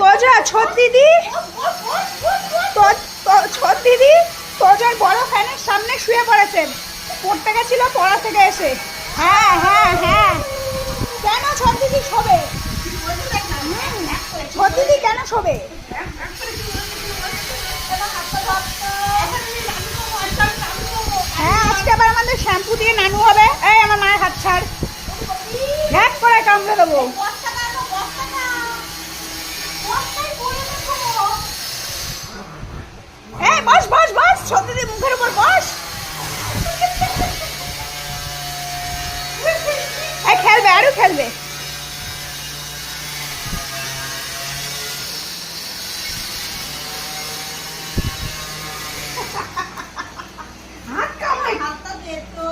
তোজা ছোট দিদি, ছোট দিদি তোজার বড় ফ্যানের সামনে শুয়ে পড়েছে, পড়তে গেছিল পড়া থেকে এসে। হ্যাঁ হ্যাঁ হ্যাঁ, কেন ছোট দিদি শোবে? ছোট দিদি কেন শোবে? হ্যাঁ, আজকে আবার আমাদের শ্যাম্পু দিয়ে নানু হবে। এই আমার মায়ের হাত ছাড়, ঘ্যাট করে কামড়ে দেবো। এই বস বস বস, ছোট দিদি মুখের উপর বস। এই খেলবে, আরো খেলবে। হাত কামড়ে, হাতটা দে তো।